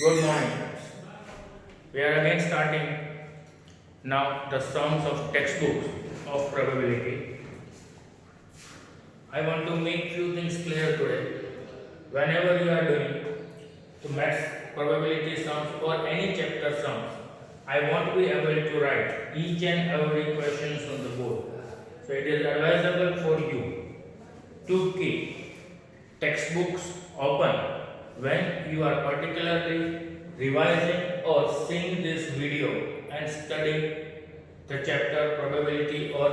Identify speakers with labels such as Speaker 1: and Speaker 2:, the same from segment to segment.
Speaker 1: Good morning, friends. We are again starting now the sums of textbooks of probability. I want to make few things clear today. Whenever you are doing to maths probability sums or any chapter sums, I want to be able to write each and every questions on the board. So it is advisable for you to keep textbooks open when you are particularly revising or seeing this video and studying the chapter probability or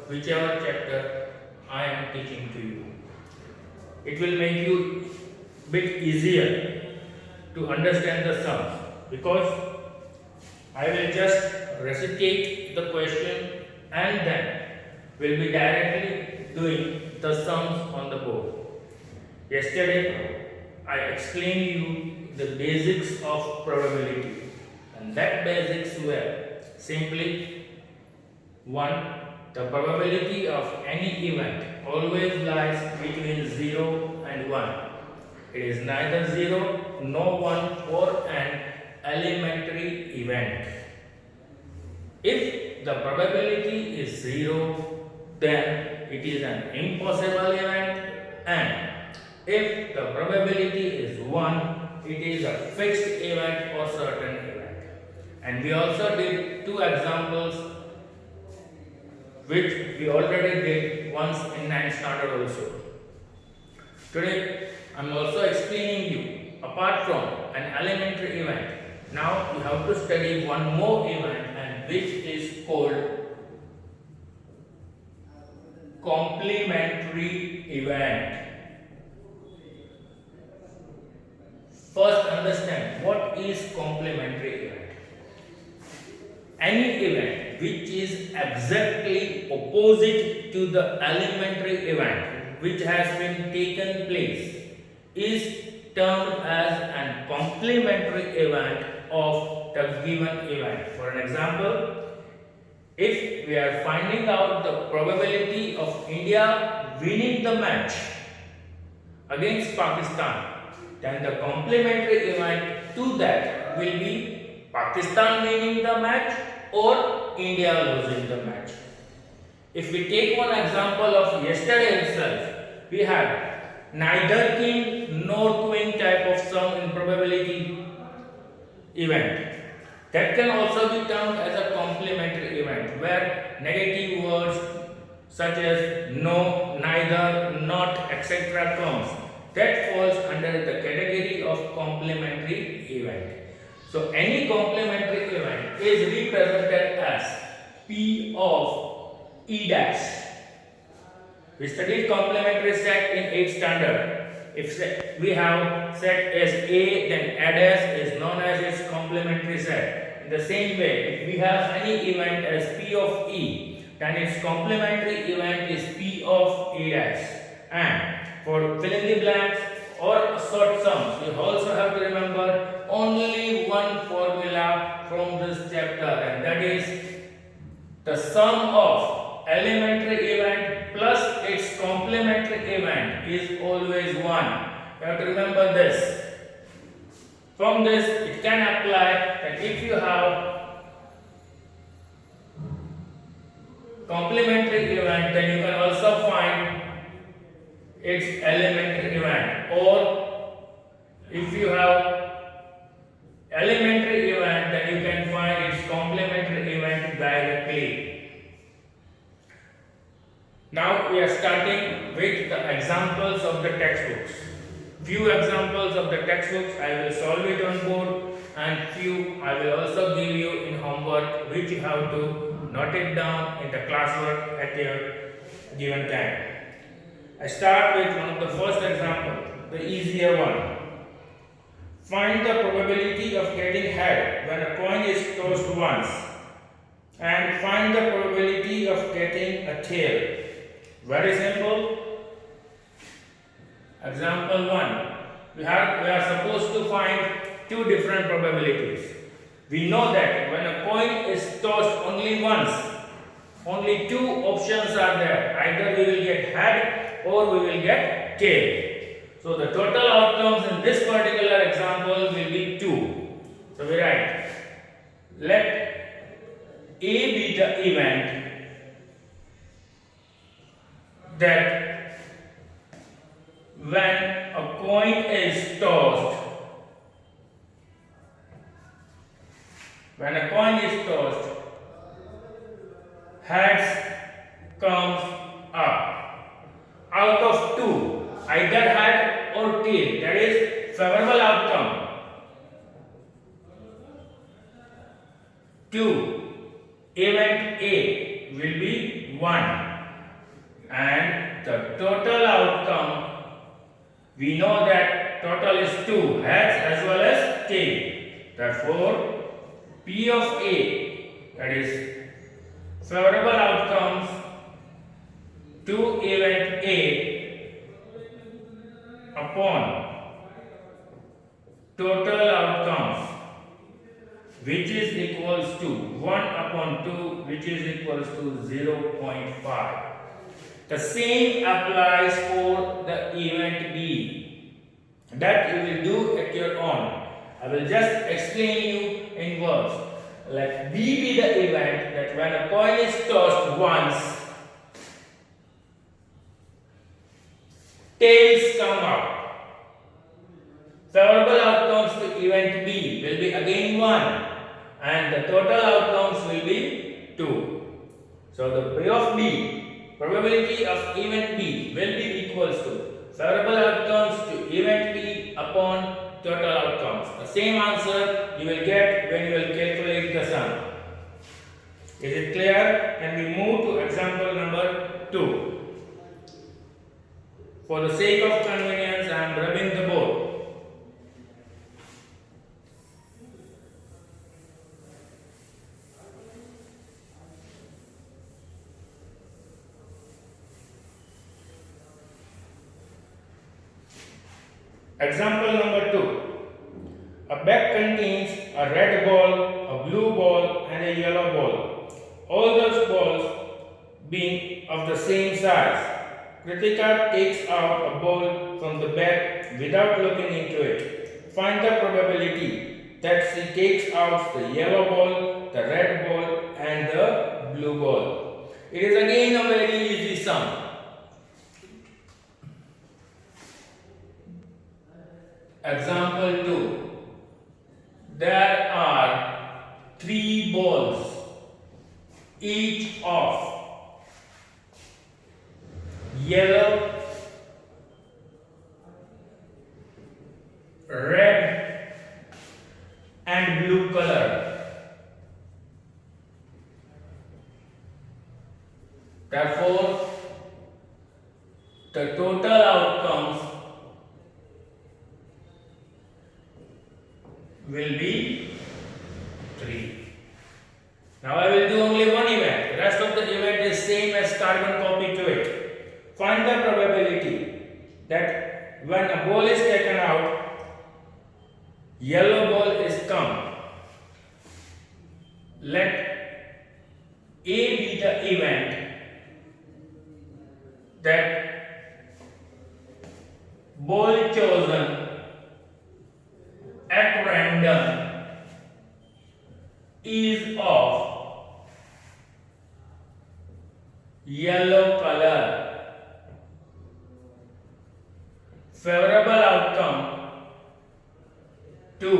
Speaker 1: whichever chapter I am teaching to you. It will make you bit easier to understand the sums because I will just recitate the question and then will be directly doing the sums on the board. Yesterday, I explained you the basics of probability, and that basics were simply one, the probability of any event always lies between 0 and 1. It is neither 0 nor 1 for an elementary event. If the probability is 0, then it is an impossible event, and if the probability is 1, it is a fixed event or certain event. And we also did two examples which we already did once in 9th standard also. Today I am also explaining you apart from an elementary event. Now you have to study one more event, and which is called complementary event. First, understand what is complementary event. Any event which is exactly opposite to the elementary event which has been taken place is termed as a complementary event of the given event. For an example, if we are finding out the probability of India winning the match against Pakistan, then the complementary event to that will be Pakistan winning the match or India losing the match. If we take one example of yesterday itself, we had neither king nor queen type of sum in probability event. That can also be termed as a complementary event where negative words such as no, neither, not, etc. comes. That falls under the category of complementary event. So any complementary event is represented as P of E dash. We studied complementary set in 8th standard. If we have set as A, then A dash is known as its complementary set. In the same way, if we have any event as P of E, then its complementary event is P of E dash. And for fill in the blanks or short sums, you also have to remember only one formula from this chapter, and that is the sum of elementary event plus its complementary event is always 1. You have to remember this. From this, it can apply that if you have complementary event, then you can also find its elementary event, or if you have elementary event, then you can find its complementary event directly. Now we are starting with the examples of the textbooks. Few examples of the textbooks I will solve it on board, and few I will also give you in homework which you have to note it down in the classwork at your given time. I start with one of the first example, the easier one. Find the probability of getting head when a coin is tossed once, and find the probability of getting a tail. Very simple. Example 1. We are supposed to find two different probabilities. We know that when a coin is tossed only once, only two options are there. Either we will get head or we will get tail. So the total outcomes in this particular example will be 2. So we write, let A be the event that when a coin is tossed, heads comes up. Out of two, either head or tail, that is favorable outcome. 2. Event A will be 1, and the total outcome, we know that total is 2, heads as well as tail. Therefore, P of A, that is favorable outcomes to event A upon total outcomes, which is equals to 1 upon 2, which is equals to 0.5. The same applies for the event B, that you will do at your own. I will just explain you in words. Let B be the event that when a coin is tossed once, tails come up. Favorable outcomes to event B will be again 1, and the total outcomes will be 2. So the P of B, probability of event B will be equals to favorable outcomes to event B upon total outcomes. The same answer you will get when you will calculate the sum. Is it clear? Then we move to example number 2. For the sake of convenience, I am rubbing the board. Example number 2. A bag contains a red ball, a blue ball, and a yellow ball. All those balls being of the same size. Kritika takes out a ball from the bag without looking into it. Find the probability that she takes out the yellow ball, the red ball, and the blue ball. It is again a very easy sum. Example 2. There are 3 balls, each of yellow, red, and blue color. Therefore, the total outcomes will be 3. Now I will do only one event. The rest of the event is same as carbon copy to it. Find the probability that when a ball is taken out, yellow ball is come. Let A be the event that ball chosen at random is of yellow color. Favorable outcome to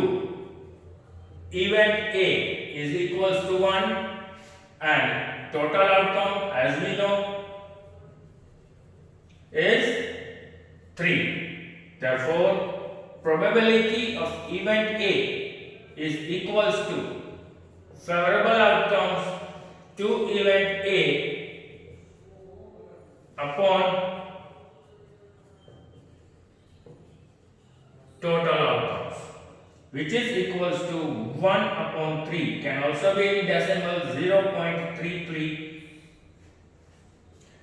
Speaker 1: event A is equals to 1, and total outcome, as we know, is 3. Therefore, probability of event A is equals to favorable outcomes to event A upon total outcomes, which is equals to 1 upon 3. Can also be in decimal 0.33.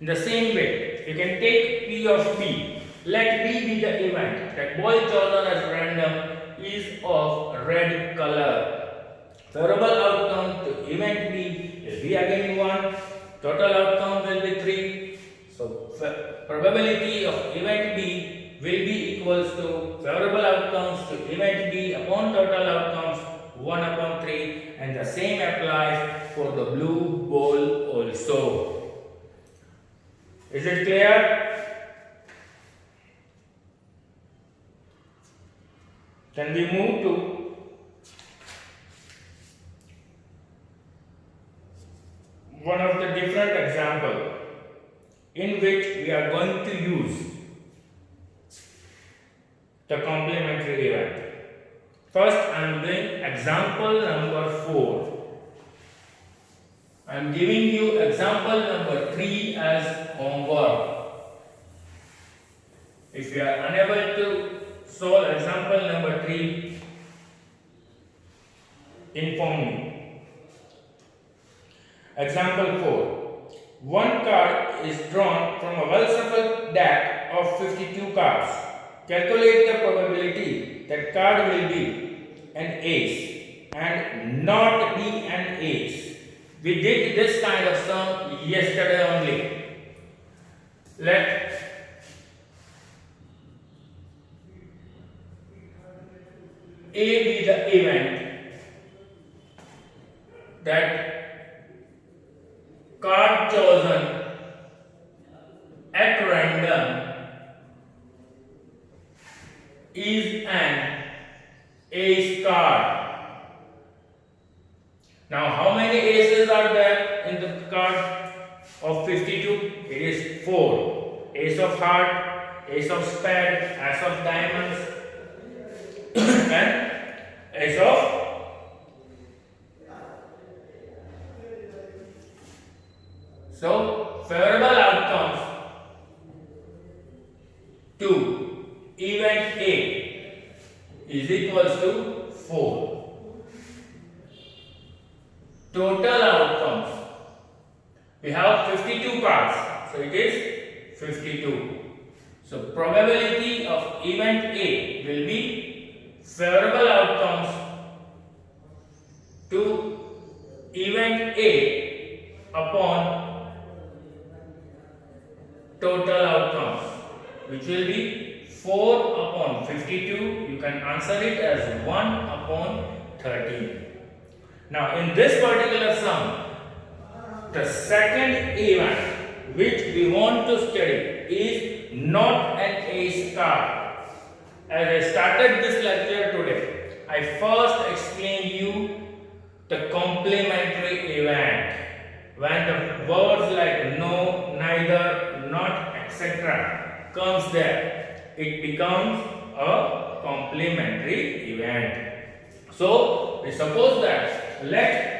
Speaker 1: In the same way, you can take P of B. Let B be the event that ball chosen as random is of red color. Favorable outcome to event B will be again 1. Total outcome will be 3. So probability of event B will be equals to favorable outcomes to event B upon total outcomes 1 upon 3, and the same applies for the blue ball also. Is it clear? Can we move to one of the different example in which we are going to use the complementary event. First, I am doing example number 4. I am giving you example number 3 as homework. If you are unable to solve example number 3, inform me. Example 4. One card is drawn from a well-shuffled deck of 52 cards. Calculate the probability that card will be an ace and not be an ace. We did this kind of sum yesterday only. Let A be the event that card chosen at random is an ace card. Now, how many aces are there in the card of 52? It is 4. Ace of heart, ace of spade, ace of diamonds, and ace of so favorable outcomes to event A is equals to 4. Total outcomes, we have 52 cards, so it is 52. So probability of event A will be favorable outcomes to event A upon total outcomes, which will be 4 upon 52. You can answer it as 1 upon 13. Now, in this particular sum, the second event which we want to study is not an ace card. As I started this lecture today, I first explained you the complementary event. When the words like no, neither, not, etc. comes there, it becomes a complementary event. So, we suppose that let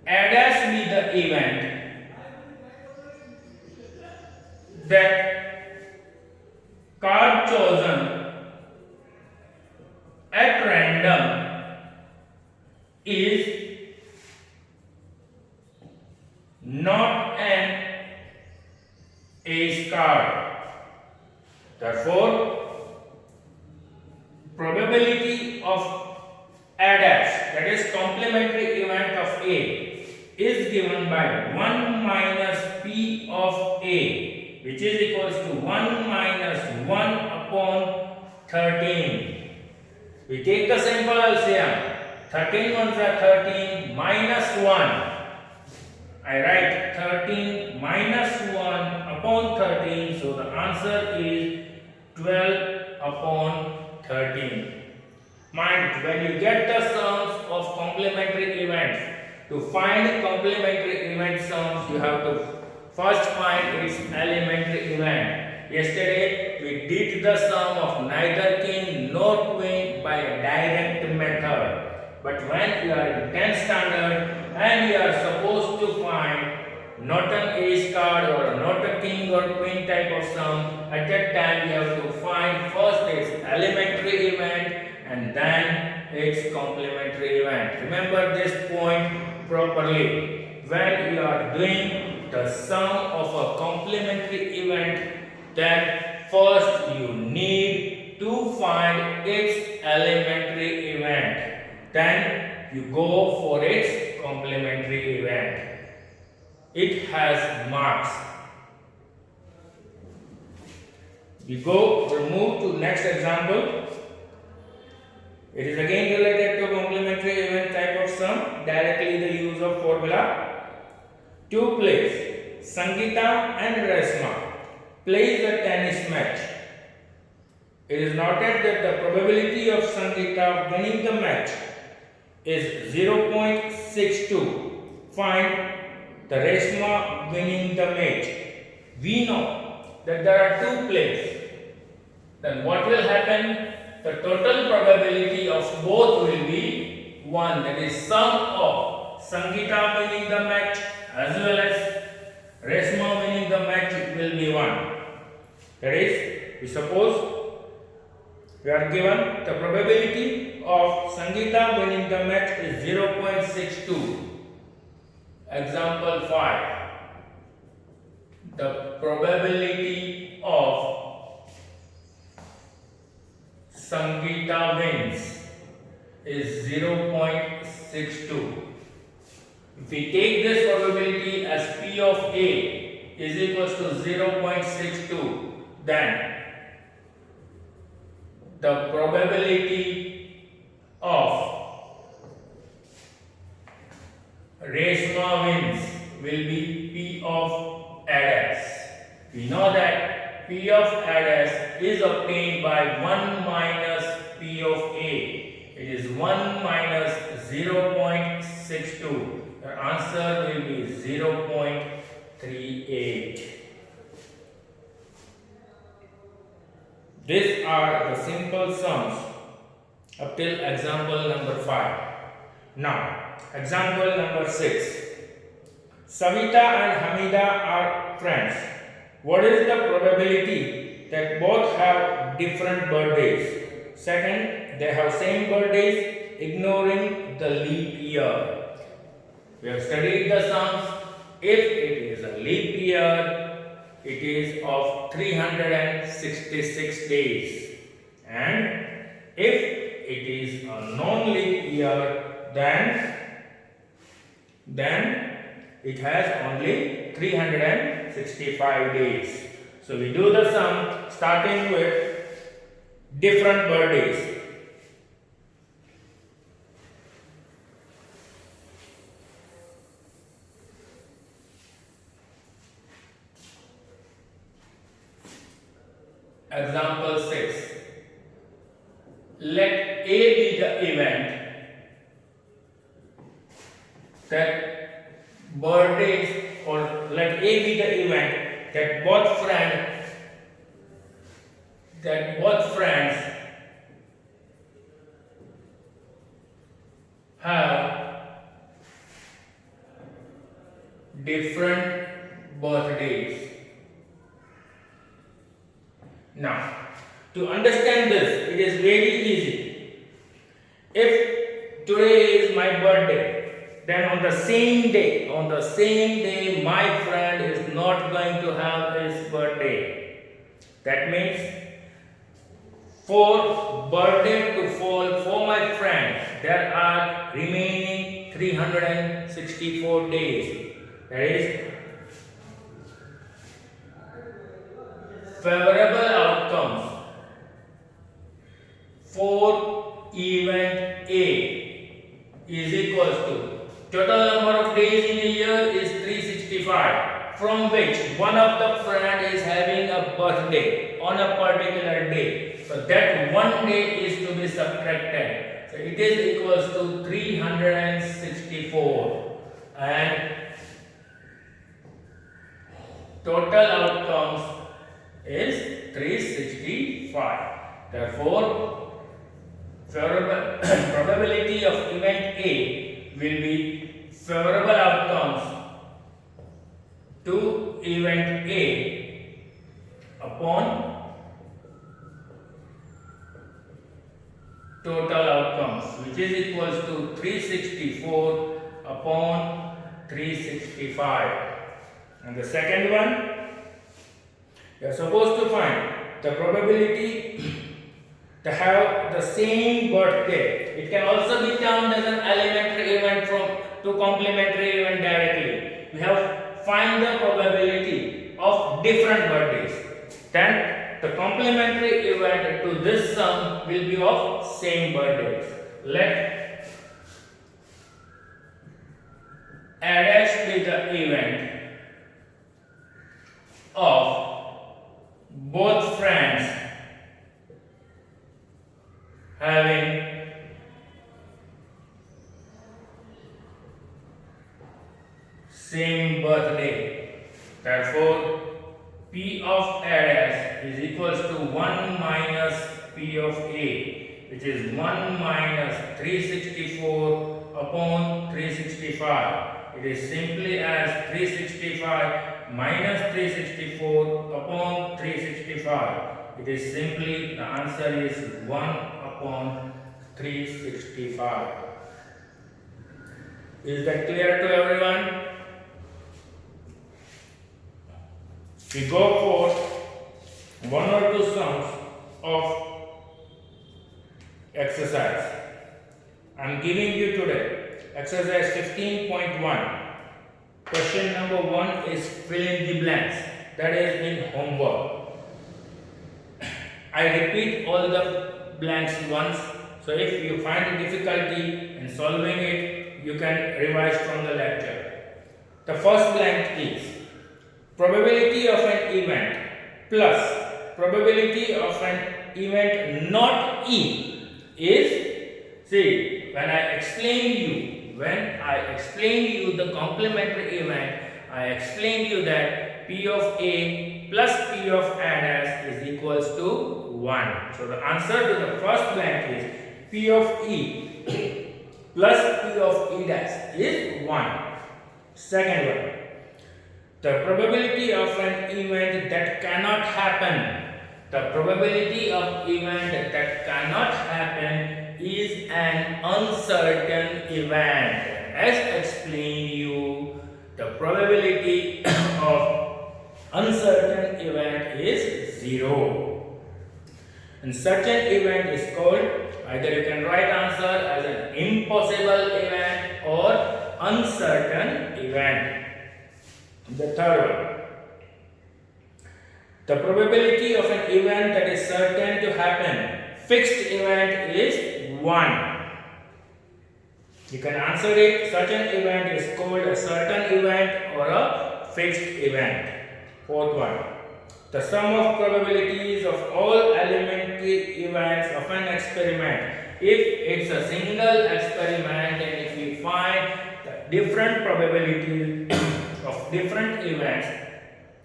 Speaker 1: A dash be the event that card chosen at random is not an ace card. Therefore, probability of A dash, that is complementary event of A, is given by 1 minus P of A, which is equals to 1 minus 1 upon 13. We take the simple LCM. 13 ones are 13 minus 1. I write 13 minus 1 upon 13. So the answer is 12 upon 13. Mind, when you get the sums of complementary events, to find complementary event sums, you have to first find its elementary event. Yesterday, we did the sum of neither king nor queen by a direct method. But when you are in 10th standard and you are supposed to find not an ace card or not a king or queen type of sum, at that time you have to find first its elementary event and then its complementary event. Remember this point properly. When you are doing the sum of a complementary event, then first you need to find its elementary event. Then you go for its complementary event. It has marks. We move to next example. It is again related to complementary event type of sum. Directly the use of formula. Two players, Sangeeta and Resma, plays a tennis match. It is noted that the probability of Sangeeta winning the match is 0.62. Find the Resma winning the match. We know that there are two players. Then what will happen? The total probability of both will be 1. That is sum of Sangeeta winning the match as well as Resma winning the match will be 1. That is, we suppose we are given the probability of Sangeeta winning the match is 0.62. Example 5. The probability of Sangeeta wins is 0.62. If we take this probability as P of A is equals to 0.62, then the probability of Resma wins will be P of ADAS. We know that P of ADAS is obtained by 1 minus P of A. It is 1 minus 0.62. The answer will be 0.38. These are the simple sums up till example number 5. Now, example number 6. Savita and Hamida are friends. What is the probability that both have different birthdays? Second, they have same birthdays, ignoring the leap year. We have studied the sums. If it is a leap year, it is of 366 days. And if it is a non-leap year, then it has only 365 days. So we do the sum starting with different birthdays. Example 6. Let A be the event that birthdays, or let A be the event that both friends have different birthdays. Now, to understand this, it is very easy. If today is my birthday, then on the same day, my friend is not going to have his birthday. That means for birthday to fall for my friend, there are remaining 364 days. That is, favorable outcomes for event A is equals to total number of days in a year is 365, from which one of the friend is having a birthday on a particular day. So that one day is to be subtracted. So it is equals to 364, and total outcomes is 365. Therefore, probability of event A will be favorable outcomes to event A upon total outcomes, which is equals to 364 upon 365. And the second one, you are supposed to find the probability to have the same birthday. It can also be termed as an elementary event to complementary event directly. We have find the probability of different birthdays. Then the complementary event to this sum will be of same birthdays. let A dash be the event of both friends having same birthday. Therefore, P of A dash is equals to 1 minus P of A, which is 1 minus 364 upon 365. It is simply as 365 minus 364 upon 365. It is simply, the answer is 1 upon 365. Is that clear to everyone? We go for one or two sums of exercise. I am giving you today exercise 15.1. Question number 1 is fill in the blanks. That is in homework. I repeat all the blanks once. So if you find difficulty in solving it, you can revise from the lecture. The first blank is probability of an event plus probability of an event not E is, see, when I explain you the complementary event, I explained you that P of A plus P of A dash is equals to 1. So the answer to the first blank is P of E plus P of E dash is 1. Second one, the probability of an event that cannot happen. The probability of event that cannot happen is an uncertain event. As explained you, the probability of uncertain event is 0. And such an event is called, either you can write answer as an impossible event or uncertain event. The third one, the probability of an event that is certain to happen, fixed event is 1. You can answer it, such an event is called a certain event or a fixed event. Fourth one, the sum of probabilities of all elementary events of an experiment. If it's a single experiment and if we find the different probabilities of different events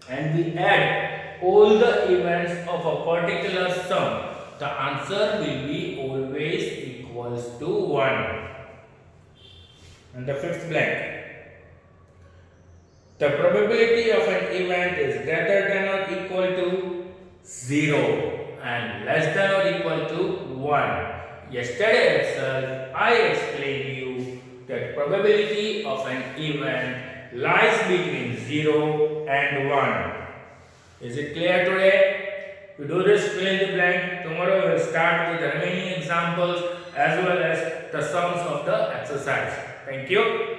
Speaker 1: and we add all the events of a particular sum, the answer will be always equals to 1. And the fifth blank, the probability of an event is greater than or equal to 0 and less than or equal to 1. Yesterday itself I explained you that probability of an event lies between 0 and 1. Is it clear today? To do this, fill in the blank. Tomorrow we will start with the remaining examples as well as the sums of the exercise. Thank you.